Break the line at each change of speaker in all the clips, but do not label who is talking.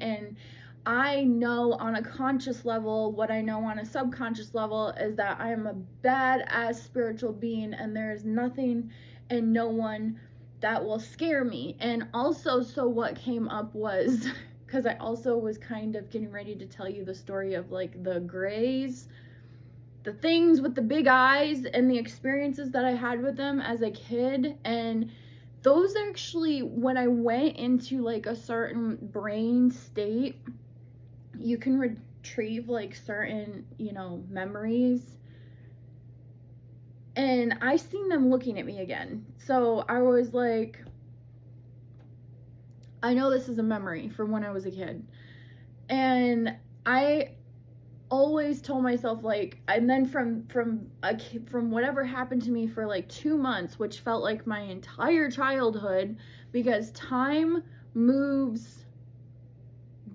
And I know on a conscious level, what I know on a subconscious level is that I am a badass spiritual being, and there is nothing and no one that will scare me. And also, so what came up was, because I also was kind of getting ready to tell you the story of like the grays, the things with the big eyes, and the experiences that I had with them as a kid. And those actually, when I went into like a certain brain state, you can retrieve like certain, memories. And I seen them looking at me again. So I was like, I know this is a memory from when I was a kid. And I always told myself, like, and then from whatever happened to me for like 2 months, which felt like my entire childhood, because time moves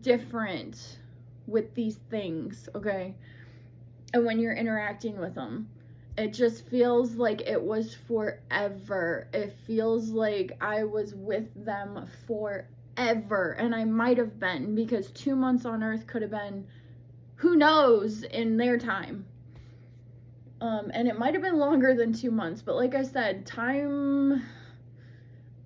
different with these things, okay? And when you're interacting with them, it just feels like it was forever. It feels like I was with them forever. And I might have been, because 2 months on Earth could have been, who knows, in their time. And it might have been longer than 2 months, but like I said, time,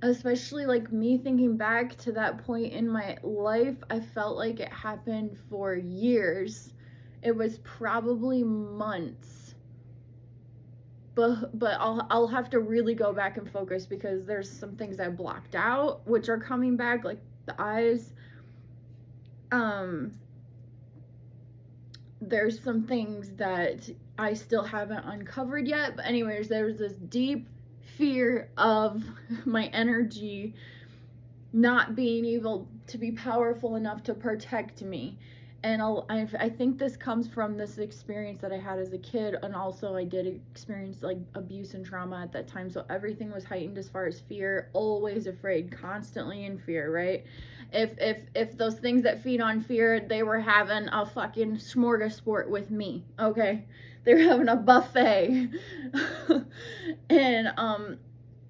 especially like me thinking back to that point in my life, I felt like it happened for years. It was probably months. But I'll have to really go back and focus, because there's some things I blocked out which are coming back, like the eyes. There's some things that I still haven't uncovered yet. But anyways, there's this deep fear of my energy not being able to be powerful enough to protect me. And I think this comes from this experience that I had as a kid, and also I did experience like abuse and trauma at that time, so everything was heightened as far as fear, always afraid, constantly in fear, right? If those things that feed on fear, they were having a fucking smorgasbord with me, okay? They were having a buffet. And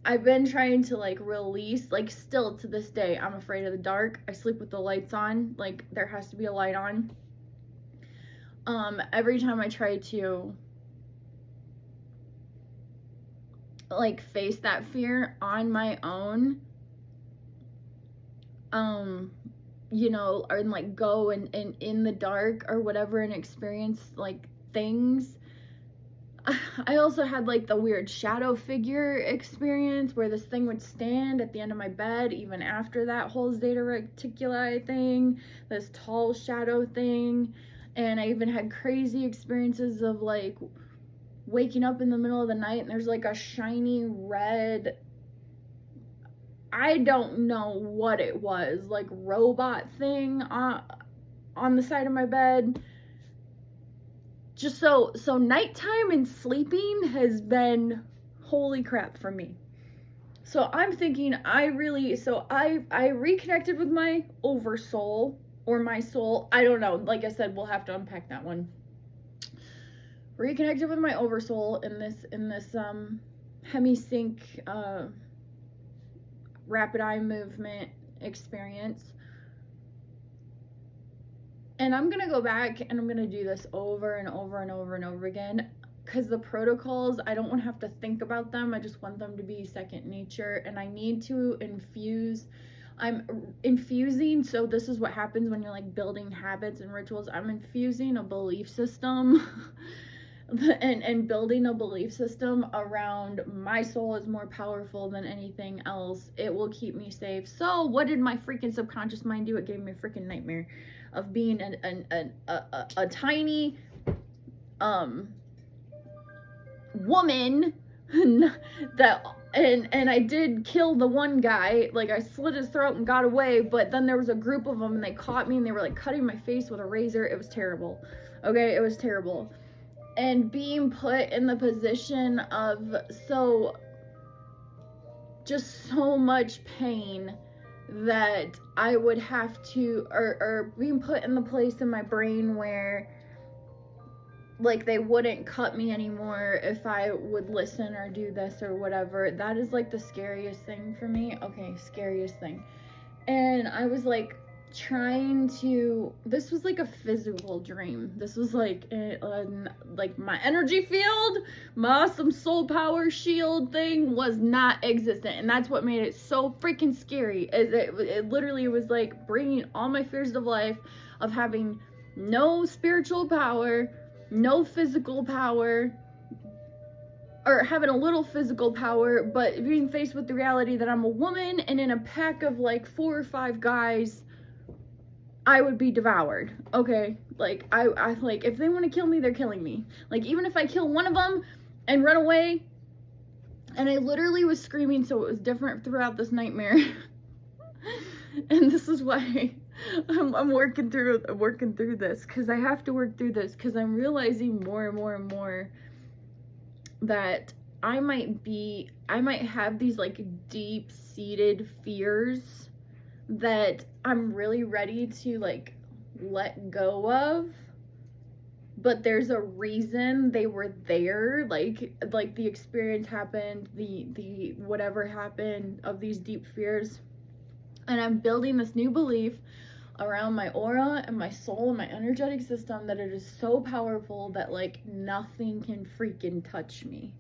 I've been trying to like release, like still to this day, I'm afraid of the dark. I sleep with the lights on, like there has to be a light on. Every time I try to like face that fear on my own, or like go and in the dark or whatever and experience like things. I also had like the weird shadow figure experience where this thing would stand at the end of my bed even after that whole zeta reticuli thing, this tall shadow thing. And I even had crazy experiences of like waking up in the middle of the night and there's like a shiny red, I don't know what it was, like robot thing on the side of my bed. Just so nighttime and sleeping has been holy crap for me. So I'm thinking I reconnected with my oversoul, or my soul. I don't know. Like I said, we'll have to unpack that one. Reconnected with my oversoul in this Hemi-Sync rapid eye movement experience. And I'm going to go back and I'm going to do this over and over and over and over again, because the protocols, I don't want to have to think about them. I just want them to be second nature, and I need to infuse. I'm infusing, so this is what happens when you're like building habits and rituals. I'm infusing a belief system and building a belief system around my soul is more powerful than anything else. It will keep me safe. So what did my freaking subconscious mind do? It gave me a freaking nightmare of being a tiny woman that and I did kill the one guy. Like I slit his throat and got away, but then there was a group of them and they caught me and they were like cutting my face with a razor. It was terrible. Okay, it was terrible. And being put in the position of just so much pain that I would have to, or being put in the place in my brain where like they wouldn't cut me anymore if I would listen or do this or whatever. That is like the scariest thing for me. Okay, scariest thing. And I was like this was like a physical dream. This was like my energy field, my awesome soul power shield thing was not existent, and that's what made it so freaking scary. Is it literally was like bringing all my fears of life, of having no spiritual power, no physical power, or having a little physical power, but being faced with the reality that I'm a woman and in a pack of like 4 or 5 guys, I would be devoured. Okay, like I like, if they want to kill me, they're killing me. Like, even if I kill one of them and run away, and I literally was screaming, so it was different throughout this nightmare. And this is why I'm working through this, because I have to work through this, because I'm realizing more and more and more that I might have these like deep-seated fears that I'm really ready to like let go of, but there's a reason they were there. Like the experience happened, the whatever happened of these deep fears, and I'm building this new belief around my aura and my soul and my energetic system that it is so powerful that like nothing can freaking touch me.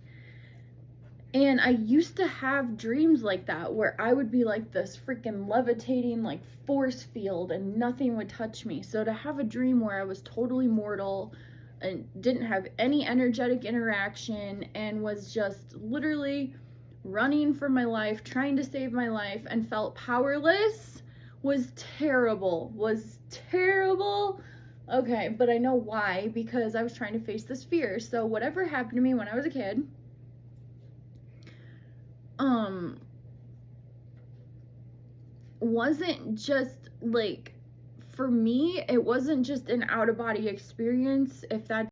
And I used to have dreams like that, where I would be like this freaking levitating like force field and nothing would touch me. So to have a dream where I was totally mortal and didn't have any energetic interaction and was just literally running for my life, trying to save my life, and felt powerless was terrible. Okay, but I know why, because I was trying to face this fear. So whatever happened to me when I was a kid, wasn't just like, for me, it wasn't just an out-of-body experience, if that